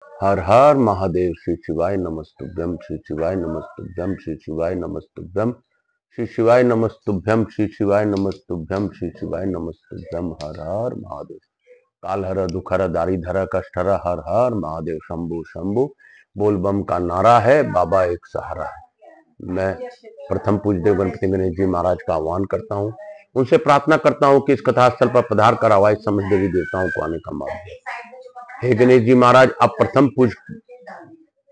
हर हर महादेव। श्री शिवाय नमस्तुभ्यम, श्री शिवाय नमस्तुभ्यम, श्री शिवाय नमस्तुभ्यम, श्री शिवाय नमस्तुभ्यम, श्री शिवाय नमस्तुभ्यम, श्री शिवाय नमस्तुभ्यम। हर हर महादेव। काल हर दुखर दारिधर कष्टहर, हर हर महादेव शंभु शंभु। बोल बम का नारा है, बाबा एक सहारा है। मैं प्रथम पूज्य गणपति गणेश जी महाराज का आह्वान करता हूँ, उनसे प्रार्थना करता हूँ कि इस कथा स्थल पर पधार कर आवाज समझ देवी देवताओं को आने का मार्ग दे। हे गणेश जी महाराज, आप प्रथम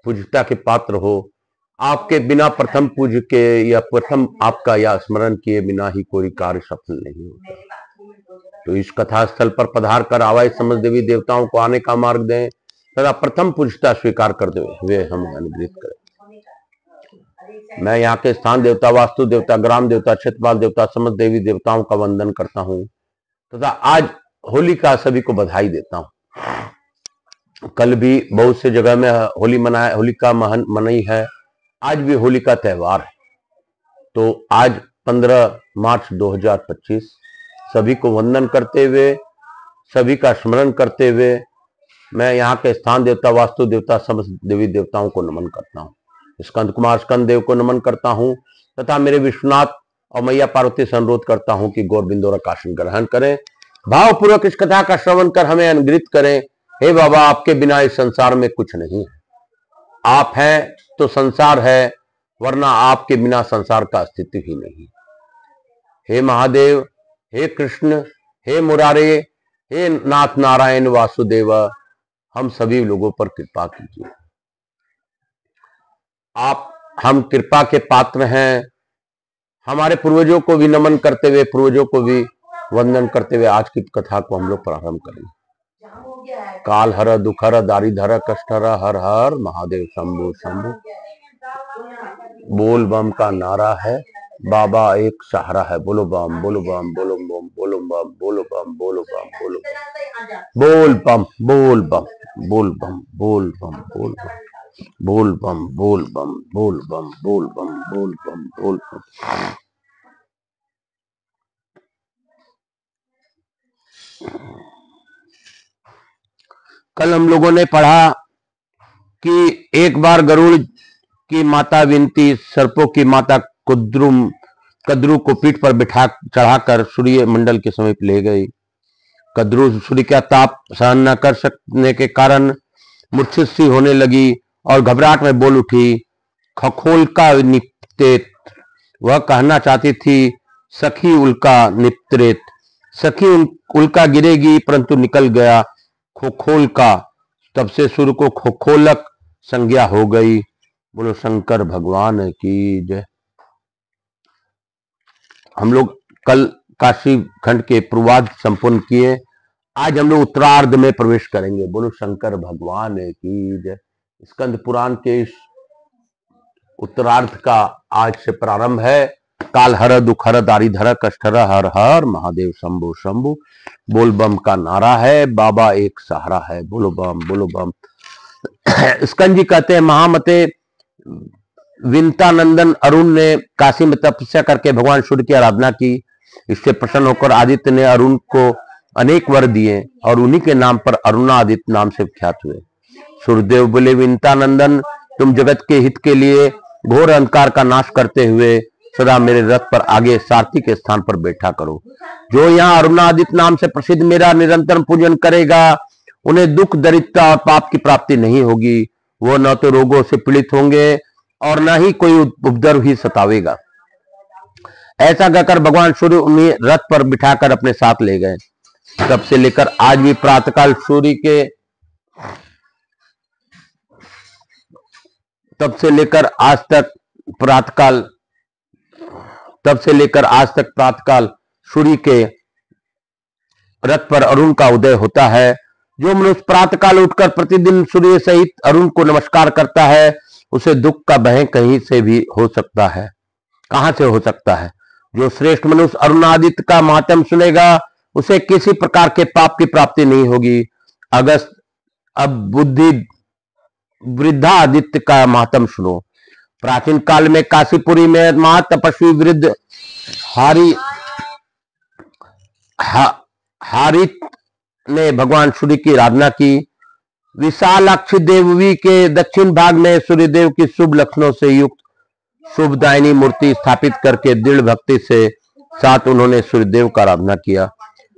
पूजता के पात्र हो। आपके बिना प्रथम पूज के या प्रथम आपका या स्मरण किए बिना ही कोई कार्य सफल नहीं होता। तो इस कथा स्थल पर पधार कर आवाज समझ देवी देवताओं को आने का मार्ग दें तथा प्रथम पूजता स्वीकार करते हुए हम अनुग्रहित करें। मैं यहाँ के स्थान देवता, वास्तु देवता, ग्राम देवता, क्षेत्रपाल देवता, समस्त देवी देवताओं का वंदन करता हूँ तथा आज होली का सभी को बधाई देता हूँ। कल भी बहुत से जगह में होली का मनाई है, आज भी होली का त्योहार है। तो आज 15 मार्च 2025 सभी को वंदन करते हुए, सभी का स्मरण करते हुए मैं यहाँ के स्थान देवता, वास्तु देवता, समस्त देवी देवताओं को नमन करता हूँ। स्कंद कुमार स्कंद देव को नमन करता हूँ तथा मेरे विश्वनाथ और मैया पार्वती से अनुरोध करता हूँ कि गौर बिंदु का आसन ग्रहण करें, भावपूर्वक इस कथा का श्रवण कर हमें अनुग्रहित करें। हे बाबा, आपके बिना इस संसार में कुछ नहीं है। आप हैं तो संसार है, वरना आपके बिना संसार का अस्तित्व ही नहीं। हे महादेव, हे कृष्ण, हे मुरारे, हे नाथ नारायण वासुदेव, हम सभी लोगों पर कृपा कीजिए। आप हम कृपा के पात्र हैं। हमारे पूर्वजों को भी नमन करते हुए, पूर्वजों को भी वंदन करते हुए आज की कथा को हम लोग प्रारंभ करेंगे। काल हर दुखर दारिधर कष्टहर, हर हर महादेव शंभु शंभु। बोल बम का नारा है, बाबा एक सहारा है। बोलो बम, बोलो बम, बोलो बम, बोलो बम, बोलो बम, बोलो बम, बोलो बम, बोल बम, बोल बम, बोल बम, बोल बम, बोल बम, बोल बम, बोल बम, बोल बम, बोल बम, बोल बम, बोल बम। कल हम लोगों ने पढ़ा कि एक बार गरुड़ की माता विनती सर्पों की माता कद्रू को पीठ पर बिठा चढ़ाकर सूर्य मंडल के समीप ले गई। कद्रू सूर्य का ताप सहन न कर सकने के कारण मूर्छित सी होने लगी और घबराहट में बोल उठी, खखोल का निपतेत। वह कहना चाहती थी, सखी उल्का निपत्रेत। सखी उल्का गिरेगी, परंतु निकल गया खोखोल का। तब से सूर्य को खोखोलक संज्ञा हो गई। बोलो शंकर भगवान की जय। हम लोग कल काशी खंड के पूर्वार्ध संपूर्ण किए, आज हम लोग उत्तरार्ध में प्रवेश करेंगे। बोलो शंकर भगवान की जय। स्कंद पुराण के इस उत्तरार्ध का आज से प्रारंभ है। काल हर दुखर दारिधर कष्टहर, हर हर महादेव शंभु शंभु। बोल बम का नारा है, बाबा एक सहारा है। बोलो बम, बोलो बम। स्कंद जी कहते हैं, महामते विंतानंदन अरुण ने काशी में तपस्या करके भगवान सूर्य की आराधना की। इससे प्रसन्न होकर आदित्य ने अरुण को अनेक वर दिए और उन्हीं के नाम पर अरुणादित्य नाम से विख्यात हुए। सूर्यदेव बोले, विंतानंदन, तुम जगत के हित के लिए घोर अंधकार का नाश करते हुए सदा मेरे रथ पर आगे सारथी के स्थान पर बैठा करो। जो यहाँ अरुणादित्य नाम से प्रसिद्ध मेरा निरंतर पूजन करेगा, उन्हें दुख, दरिद्रता और पाप की प्राप्ति नहीं होगी। वो न तो रोगों से पीड़ित होंगे और न ही कोई उपद्रव ही सतावेगा। ऐसा कहकर भगवान सूर्य उन्हें रथ पर बिठाकर अपने साथ ले गए। तब से लेकर आज भी प्रातःकाल सूर्य के तब से लेकर आज तक प्रातःकाल सूर्य के रथ पर अरुण का उदय होता है। जो मनुष्य प्रातःकाल उठकर प्रतिदिन सूर्य सहित अरुण को नमस्कार करता है, उसे दुख का भय कहीं से भी हो सकता है, कहां से हो सकता है। जो श्रेष्ठ मनुष्य अरुणादित्य का महात्म्य सुनेगा, उसे किसी प्रकार के पाप की प्राप्ति नहीं होगी। अब बुद्धि वृद्धादित्य का महात्म्य सुनो। प्राचीन काल में काशीपुरी में महातपस्वी वृद्ध हारित ने भगवान सूर्य की आराधना की। विशालाक्षी देवी के दक्षिण भाग में सूर्यदेव की शुभ लक्षणों से युक्त शुभदायिनी मूर्ति स्थापित करके दृढ़ भक्ति से साथ उन्होंने सूर्यदेव का आराधना किया।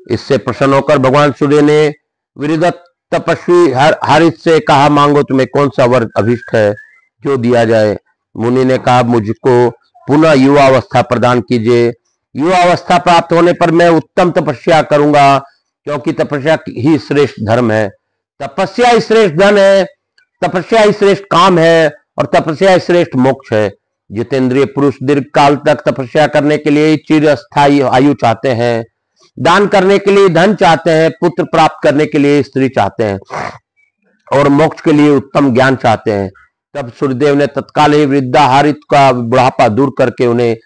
इससे प्रसन्न होकर भगवान सूर्य ने विरदत्त तपस्वी हरित से कहा, मांगो तुम्हें कौन सा वर अभिष्ट है जो दिया जाए। मुनि ने कहा, मुझको पुनः युवा अवस्था प्रदान कीजिए। युवा अवस्था प्राप्त होने पर मैं उत्तम तपस्या करूंगा, क्योंकि तपस्या ही श्रेष्ठ धर्म है, तपस्या ही श्रेष्ठ धन है, तपस्या ही श्रेष्ठ काम है और तपस्या ही श्रेष्ठ मोक्ष है। जितेंद्रिय पुरुष दीर्घ काल तक तपस्या करने के लिए चिरस्थायी आयु चाहते हैं, दान करने के लिए धन चाहते हैं, पुत्र प्राप्त करने के लिए स्त्री चाहते हैं और मोक्ष के लिए उत्तम ज्ञान चाहते हैं। तब सूर्यदेव ने तत्काल ही वृद्धा हारित का बुढ़ापा दूर करके उन्हें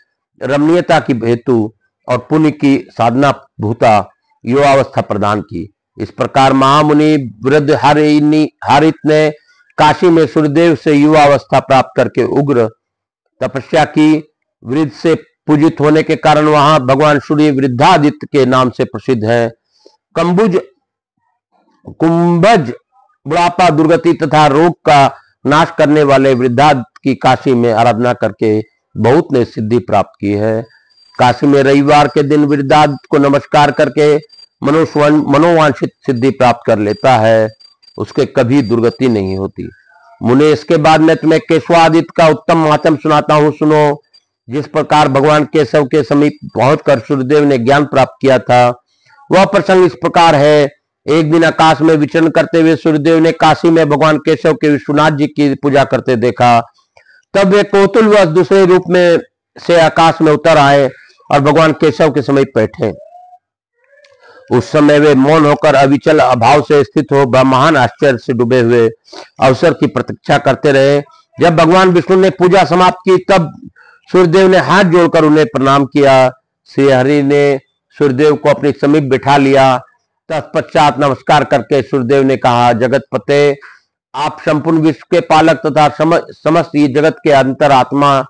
रमणीयता की हेतु और पुण्य की साधना भूता युवावस्था प्रदान की। इस प्रकार महामुनि वृद्ध हारित ने काशी में सूर्यदेव से युवावस्था प्राप्त करके उग्र तपस्या की। वृद्ध से पूजित होने के कारण वहां भगवान सूर्य वृद्धादित्य के नाम से प्रसिद्ध है। कुंभज बुढ़ापा, दुर्गति तथा रोग का नाश करने वाले वृद्धादित्य की काशी में आराधना करके बहुत ने सिद्धि प्राप्त की है। काशी में रविवार के दिन वृद्धादित्य को नमस्कार करके मनोवांछित सिद्धि प्राप्त कर लेता है, उसके कभी दुर्गति नहीं होती। मुने, इसके बाद मैं तुम्हें केशवादित्य का उत्तम महात्म सुनाता हूं, सुनो। जिस प्रकार भगवान केशव के समीप पहुंचकर सूर्यदेव ने ज्ञान प्राप्त किया था, वह प्रसंग इस प्रकार है। एक दिन आकाश में विचरण करते हुए सूर्यदेव ने काशी में भगवान केशव के विश्वनाथ जी की पूजा करते देखा। तब वे कौतूहलवश दूसरे रूप में से आकाश में उतर आए और भगवान केशव के समीप बैठे। उस समय वे मौन होकर अविचल अभाव से स्थित हो महान आश्चर्य से डूबे हुए अवसर की प्रतीक्षा करते रहे। जब भगवान विष्णु ने पूजा समाप्त की, तब सूर्यदेव ने हाथ जोड़कर उन्हें प्रणाम किया। श्री हरि ने सूर्यदेव को अपने समीप बिठा लिया। तत्पश्चात नमस्कार करके सूर्यदेव ने कहा, जगतपते, आप संपूर्ण विश्व के पालक तथा समस्त जगत के अंतरात्मा,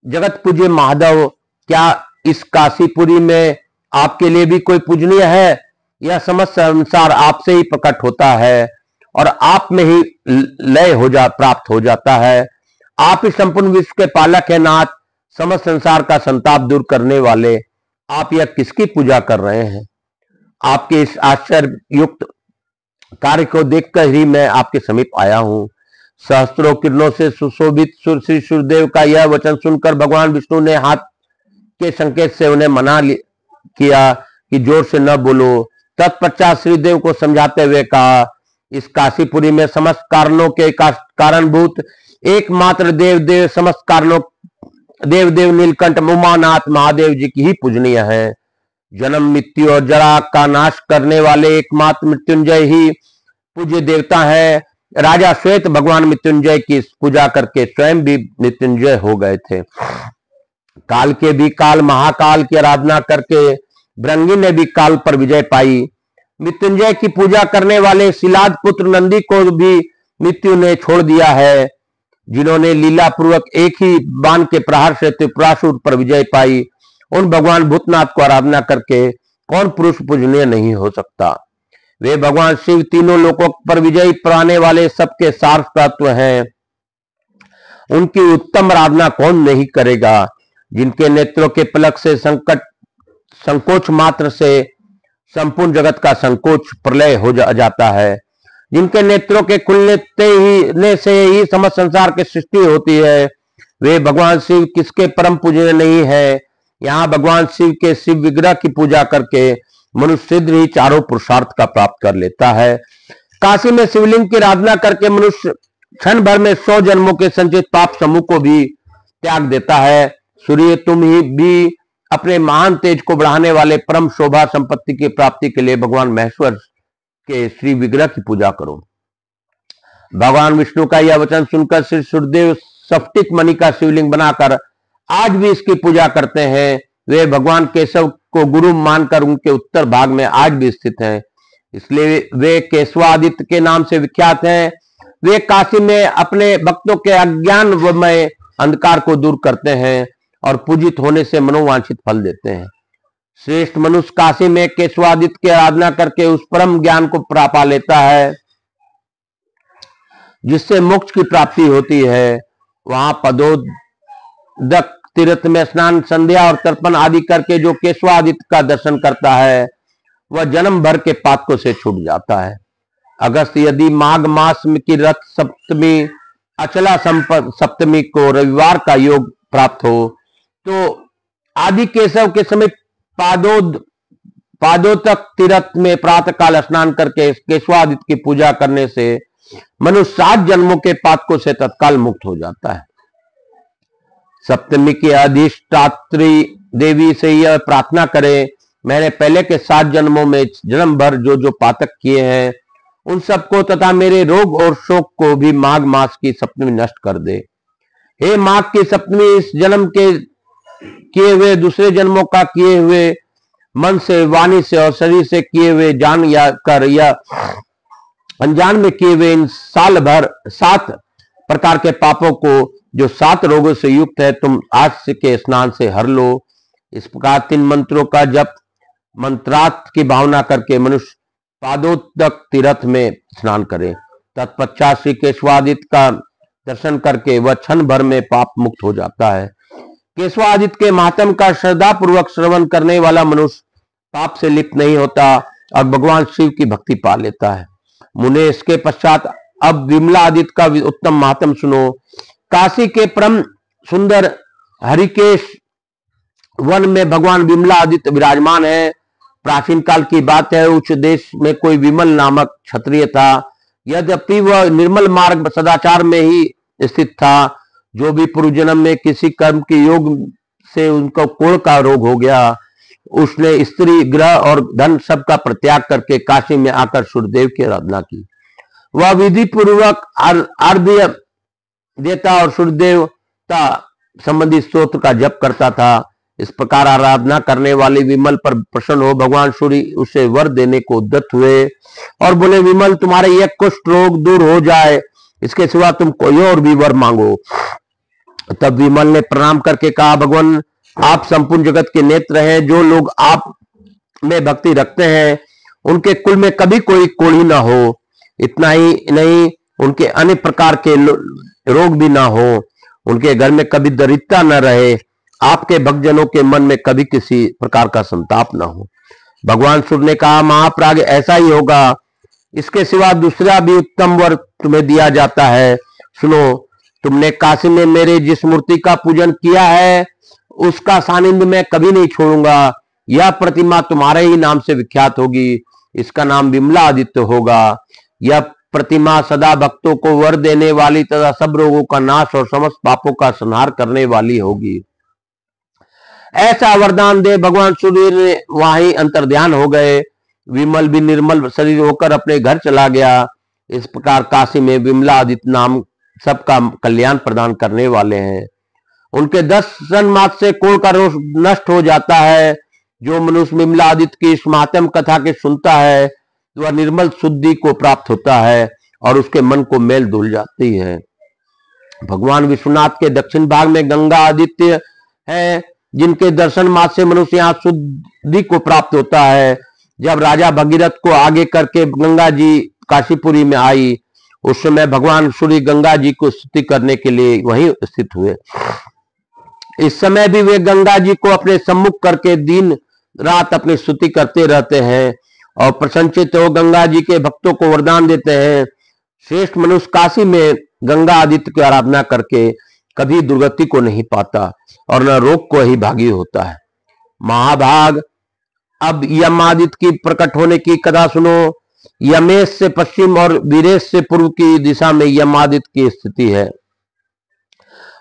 जगत पूज्य महादेव, क्या इस काशीपुरी में आपके लिए भी कोई पूजनीय है? यह समस्त संसार आपसे ही प्रकट होता है और आप में ही लय प्राप्त हो जाता है। आप ही संपूर्ण विश्व के पालक है नाथ, समस्त संसार का संताप दूर करने वाले। आप यह किसकी पूजा कर रहे हैं? आपके इस आश्चर्य युक्त कार्य को देखकर ही मैं आपके समीप आया हूं। सहस्त्रों किरणों से सुशोभित श्री सूर्यदेव का यह वचन सुनकर भगवान विष्णु ने हाथ के संकेत से उन्हें मना किया कि जोर से न बोलो। तत्पश्चात श्रीदेव को समझाते हुए कहा, इस काशीपुरी में समस्त कारणों के कारणभूत एकमात्र देव समस्त कारणों देव नीलकंठ उमानाथ महादेव जी की ही पूजनीय है। जन्म मृत्यु और जरा का नाश करने वाले एकमात्र मृत्युंजय ही पूज्य देवता है। राजा श्वेत भगवान मृत्युंजय की पूजा करके स्वयं भी मृत्युंजय हो गए थे। काल के भी काल महाकाल की आराधना करके भृंगी ने भी काल पर विजय पाई। मृत्युंजय की पूजा करने वाले शिलाद पुत्र नंदी को भी मृत्यु ने छोड़ दिया है। जिन्होंने लीला पूर्वक एक ही बाण के प्रहार से त्रिपुरासुर पर विजय पाई, उन भगवान भूतनाथ को आराधना करके कौन पुरुष पूजनीय नहीं हो सकता। वे भगवान शिव तीनों लोकों पर विजय पाने वाले सबके सार तत्व हैं। उनकी उत्तम आराधना कौन नहीं करेगा। जिनके नेत्रों के पलक से संकोच मात्र से संपूर्ण जगत का संकोच प्रलय हो जाता है। जिनके नेत्रों के खुलने से ही समस्त संसार की सृष्टि होती है, वे भगवान शिव किसके परम पूजनीय नहीं है। यहाँ भगवान शिव के शिव विग्रह की पूजा करके मनुष्य शीघ्र ही चारों पुरुषार्थ का प्राप्त कर लेता है। काशी में शिवलिंग की आराधना करके मनुष्य क्षण भर में 100 जन्मों के संचित पाप समूह को भी त्याग देता है। सूर्य, तुम ही भी अपने महान तेज को बढ़ाने वाले परम शोभा संपत्ति की प्राप्ति के लिए भगवान महेश्वर के श्री विग्रह की पूजा करो। भगवान विष्णु का यह वचन सुनकर श्री सूर्यदेव स्फटिक मणि का शिवलिंग बनाकर आज भी इसकी पूजा करते हैं। वे भगवान केशव को गुरु मानकर उनके उत्तर भाग में आज भी स्थित हैं, इसलिए वे केशवादित्य के नाम से विख्यात हैं। वे काशी में अपने भक्तों के अज्ञानमय अंधकार को दूर करते हैं और पूजित होने से मनोवांछित फल देते हैं। श्रेष्ठ मनुष्य काशी में केशवादित्य की आराधना करके उस परम ज्ञान को पा लेता है। जिससे मोक्ष की प्राप्ति होती है, वहां पदोदक तीर्थ में स्नान, संध्या और तर्पण आदि करके जो केशवादित्य का दर्शन करता है वह जन्म भर के पातकों से छूट जाता है। अगस्त यदि माघ मास की रथ सप्तमी अचला सप्तमी को रविवार का योग प्राप्त हो तो आदि केशव के समय पादोदक तीर्थ में प्रातः काल स्नान करके केशवादित्य की पूजा करने से मनुष्य 7 जन्मों के पातकों से तत्काल मुक्त हो जाता है। सप्तमी की अधिष्ठात्री देवी से यह प्रार्थना करें, मैंने पहले के 7 जन्मों में जन्म भर जो जो पातक किए हैं उन सबको तथा मेरे रोग और शोक को भी माघ मास की सप्तमी नष्ट कर दे। हे माघ की सप्तमी, इस जन्म के किए हुए, दूसरे जन्मों का किए हुए, मन से, वाणी से और शरीर से किए हुए, जान या कर या अनजान में किए हुए इन साल भर 7 प्रकार के पापों को जो 7 रोगों से युक्त है तुम आज के स्नान से हर लो। इस प्रकार 3 मंत्रों का जप मंत्रार्थ की भावना करके मनुष्य पादोदक तीर्थ में स्नान करे। तत्पश्चात श्री केशवादित्य का दर्शन करके वह क्षण भर में पाप मुक्त हो जाता है। केशवादित्य के महात्म का श्रद्धा पूर्वक श्रवण करने वाला मनुष्य पाप से लिप्त नहीं होता और भगवान शिव की भक्ति पा लेता है। मुने, इसके पश्चात अब विमलादित्य का उत्तम महात्म सुनो। काशी के परम सुंदर हरिकेश वन में भगवान विमलादित्य विराजमान है। प्राचीन काल की बात है, उस देश में कोई विमल नामक क्षत्रिय था। यद्यपि वह निर्मल मार्ग सदाचार में ही स्थित था। जो भी पूर्व जन्म में किसी कर्म के योग से उनको कोढ़ का रोग हो गया, उसने स्त्री, ग्रह और धन सब का परित्याग करके काशी में आकर सूर्यदेव की आराधना की। वह विधि पूर्वक अर्घ्य देता और सूर्यदेवता संबंधी स्तोत्र का जप करता था। इस प्रकार आराधना करने वाले विमल पर प्रसन्न हो भगवान सूर्य उसे वर देने को उद्यत हुए और बोले, विमल, तुम्हारे यह कुष्ठ रोग दूर हो जाए, इसके सिवा तुम कोई और भी वर मांगो। तब विमल ने प्रणाम करके कहा, भगवान, आप संपूर्ण जगत के नेत्र हैं। जो लोग आप में भक्ति रखते हैं उनके कुल में कभी कोई कोढ़ी ना हो। इतना ही नहीं, उनके अन्य प्रकार के रोग भी ना हो। उनके घर में कभी दरिद्रता न रहे। आपके भक्तजनों के मन में कभी किसी प्रकार का संताप ना हो। भगवान सूर्य ने कहा, महाप्राग, ऐसा ही होगा। इसके सिवा दूसरा भी उत्तम वर तुम्हें दिया जाता है। सुनो, तुमने काशी में मेरे जिस मूर्ति का पूजन किया है उसका सानिध्य मैं कभी नहीं छोड़ूंगा। यह प्रतिमा तुम्हारे ही नाम से विख्यात होगी। इसका नाम विमलादित्य होगा। यह प्रतिमा सदा भक्तों को वर देने वाली तथा सब रोगों का नाश और समस्त पापों का संहार करने वाली होगी। ऐसा वरदान दे भगवान सूर्य ने वहीं अंतर्ध्यान हो गए। विमल भी निर्मल शरीर होकर अपने घर चला गया। इस प्रकार काशी में विमलादित्य नाम सबका कल्याण प्रदान करने वाले हैं। उनके 10 मात्र से कोढ़ का रोग नष्ट हो जाता है। जो मनुष्य विमलादित्य की इस महात्म कथा के सुनता है वह निर्मल शुद्धि को प्राप्त होता है और उसके मन को मैल धुल जाती है। भगवान विश्वनाथ के दक्षिण भाग में गंगा आदित्य है, जिनके दर्शन मात्र से मनुष्य यहाँ शुद्धि को प्राप्त होता है। जब राजा भगीरथ को आगे करके गंगा जी काशीपुरी में आई, उस समय भगवान सूर्य गंगा जी को स्तुति करने के लिए वहीं स्थित हुए। इस समय भी वे गंगा जी को अपने सम्मुख करके दिन रात अपनी स्तुति करते रहते हैं और प्रसन्नचित हो गंगा जी के भक्तों को वरदान देते हैं। श्रेष्ठ मनुष्य काशी में गंगा आदित्य की आराधना करके कभी दुर्गति को नहीं पाता और न रोग को ही भागी होता है। महाभाग, अब यम आदित्य की प्रकट होने की कथा सुनो। यमेश से पश्चिम और वीरेश से पूर्व की दिशा में यम आदित्य की स्थिति है।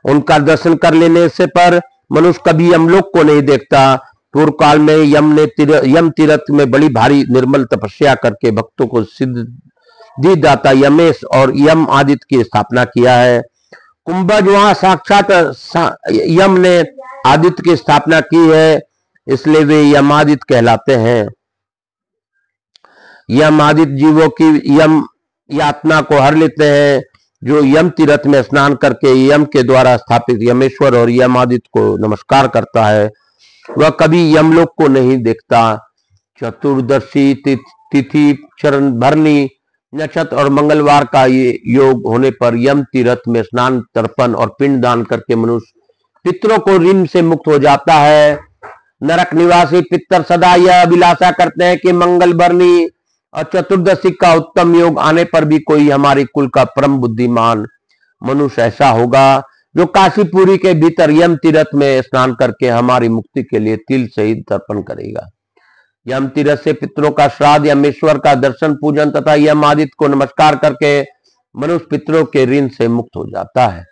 उनका दर्शन कर लेने से पर मनुष्य कभी यमलोक को नहीं देखता। पूर्व काल में यम तीर्थ में बड़ी भारी निर्मल तपस्या करके भक्तों को सिद्धि दाता यमेश और यम आदित्य की स्थापना किया है। कुंभज, वहां साक्षात यम ने आदित्य की स्थापना की है, इसलिए वे यमादित्य कहलाते हैं। यम आदित्य जीवों की यम यातना को हर लेते हैं। जो यम तीर्थ में स्नान करके यम के द्वारा स्थापित यमेश्वर और यम आदित्य को नमस्कार करता है वह कभी यमलोक को नहीं देखता। चतुर्दशी तिथि चरण भरनी नक्षत्र और मंगलवार का ये योग होने पर यम तीर्थ में स्नान, तर्पण और पिंड दान करके मनुष्य पितरों को ऋण से मुक्त हो जाता है। नरक निवासी पितर सदा यह अभिलाषा करते हैं कि मंगल बरनी और चतुर्दशी का उत्तम योग आने पर भी कोई हमारी कुल का परम बुद्धिमान मनुष्य ऐसा होगा जो काशीपुरी के भीतर यम तीर्थ में स्नान करके हमारी मुक्ति के लिए तिल सहित तर्पण करेगा। यम तीर्थ से पितरों का श्राद्ध, यमेश्वर का दर्शन पूजन तथा यम आदित्य को नमस्कार करके मनुष्य पितरों के ऋण से मुक्त हो जाता है।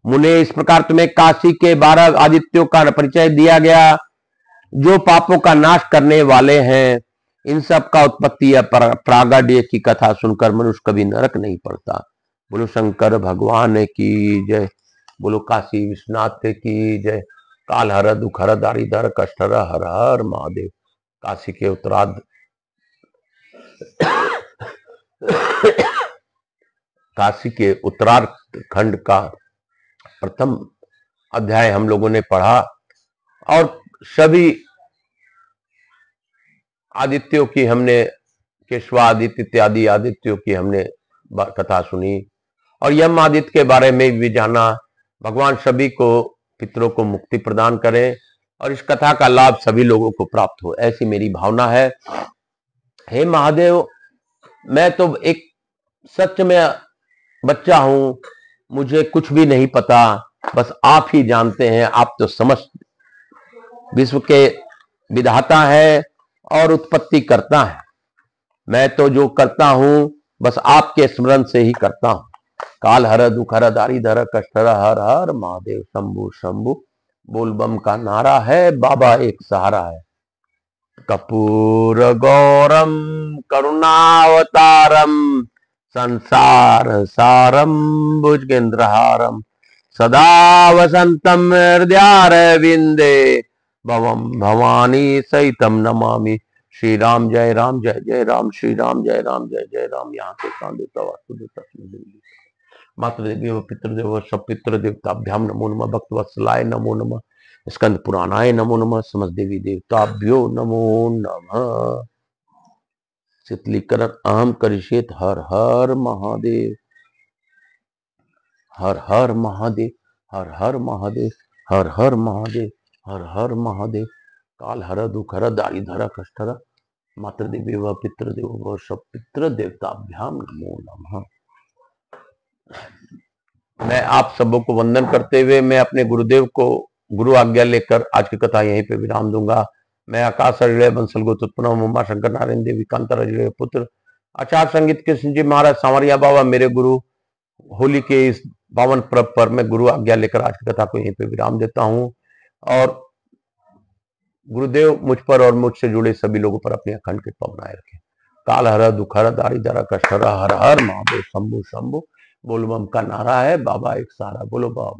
मुने, इस प्रकार तुम्हें काशी के 12 आदित्यों का परिचय दिया गया जो पापों का नाश करने वाले हैं। इन सब का उत्पत्ति या प्रागड्य की कथा सुनकर मनुष्य कभी नरक नहीं पड़ता। बोलो शंकर भगवान की जय, बोलो काशी विश्वनाथ की जय। काल हर दुख हर दारिधर कष्ट हर, हर हर महादेव। काशी के उत्तरार्ध काशी के उत्तरार्ध खंड का प्रथम अध्याय हम लोगों ने पढ़ा और सभी आदित्यों की हमने, केशवादित्य इत्यादि आदित्यों की हमने कथा सुनी और यम आदित्य के बारे में भी जाना। भगवान सभी को, पितरों को मुक्ति प्रदान करें और इस कथा का लाभ सभी लोगों को प्राप्त हो, ऐसी मेरी भावना है। हे महादेव, मैं तो एक सच में बच्चा हूं, मुझे कुछ भी नहीं पता, बस आप ही जानते हैं। आप तो समस्त विश्व के विधाता है और उत्पत्ति करता है। मैं तो जो करता हूं बस आपके स्मरण से ही करता हूं। काल हर दुख हर दारिधर कष्ट हर, हर हर महादेव। शंभु शंभु बोलबम का नारा है, बाबा एक सहारा है। कपूर गौरम करुणावतारम संसार सारम भुजगेंद्रहारम सदा वसंतम हृदयारविंदे भवम भवानी सहितम नमामि। श्री राम जय राम जय जय राम, श्री राम जय राम जय जय राम। यहाँ के कांदेता वासुदेव मातृदेव पितृदेव सब पितृ देवताभ्याम नमो नमः। भक्त वत्सलाय नमो नमः। स्कंद पुराणाय नमो नमः। समस्त देवी देवताभ्यो नमो नमः। शीतलीकरण अहम करिष्येत। हर हर महादेव, हर हर महादेव, हर हर महादेव, हर हर महादेव, हर हर महादेव। काल हर दुख हर दारिधर कष्ट हर मातृदेवी व पितृदेव व सब पितृ देवताभ्याम नमो नमः। मैं आप सबों को वंदन करते हुए मैं अपने गुरुदेव को गुरु आज्ञा लेकर आज की कथा यहीं पे विराम दूंगा। मैं आकाश हरिलय बंसल गोत्रोत्पन्न उमा शंकर नारायण देवी कांता हरिलय पुत्र आचार्य संगीत कृष्ण जी महाराज सांवरिया बाबा मेरे गुरु, होली के इस पावन पर्व पर मैं गुरु आज्ञा लेकर आज की कथा को यहीं पे विराम देता हूं और गुरुदेव मुझ पर और मुझसे जुड़े सभी लोगों पर अपनी अखंड कृपा बनाए रखें। काल हर दुख हर दारिधर कष्ट हर, हर हर महादेव। शंभु शंभु बोलबम का नारा है, बाबा एक सहारा। बोलो बाबा।